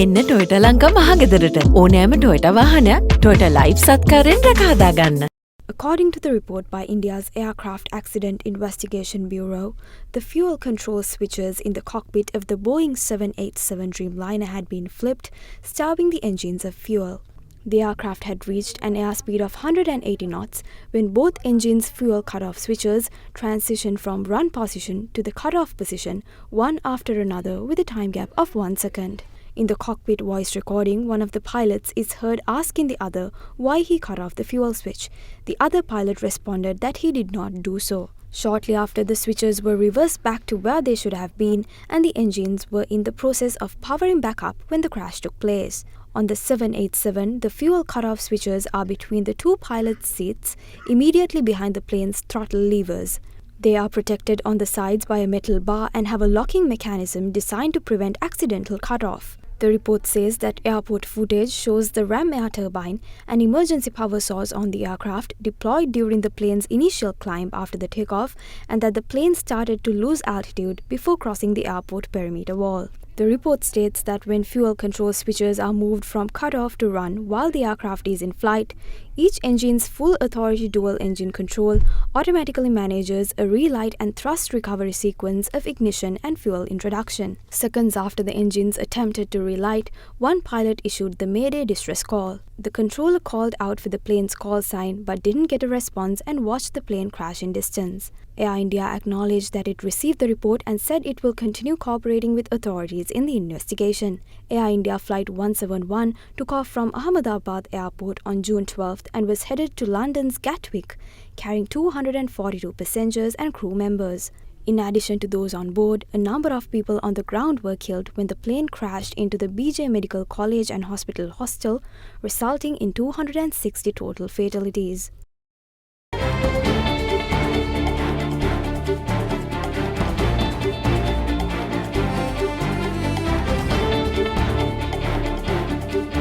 එන්න ටොයටා ලංකා මහගෙදරට ඕනෑම ටොයටා වාහනයක් ටොයටා ලයිෆ් සත්කාරයෙන් රැකහදා ගන්න. According to the report by India's Aircraft Accident Investigation Bureau, the fuel control switches in the cockpit of the Boeing 787 Dreamliner had been flipped, starving the engines of fuel. The aircraft had reached an airspeed of 180 knots when both engines' fuel cutoff switches transitioned from run position to the cutoff position, one after another with a time gap of 1 second. In the cockpit voice recording, one of the pilots is heard asking the other why he cut off the fuel switch. The other pilot responded that he did not do so. Shortly after, the switches were reversed back to where they should have been, and the engines were in the process of powering back up when the crash took place. On the 787, the fuel cutoff switches are between the two pilots' seats, immediately behind the plane's throttle levers. They are protected on the sides by a metal bar and have a locking mechanism designed to prevent accidental cutoff. The report says that airport footage shows the ram air turbine, an emergency power source on the aircraft, deployed during the plane's initial climb after the takeoff, and that the plane started to lose altitude before crossing the airport perimeter wall. The report states that when fuel control switches are moved from cutoff to run while the aircraft is in flight, each engine's full authority dual engine control automatically manages a relight and thrust recovery sequence of ignition and fuel introduction. Seconds after the engines attempted to relight, one pilot issued the Mayday distress call. The controller called out for the plane's call sign but didn't get a response and watched the plane crash in distance. Air India acknowledged that it received the report and said it will continue cooperating with authorities in the investigation. Air India Flight 171 took off from Ahmedabad Airport on June 12th and was headed to London's Gatwick, carrying 242 passengers and crew members. In addition to those on board, a number of people on the ground were killed when the plane crashed into the BJ Medical College and Hospital hostel, resulting in 260 total fatalities.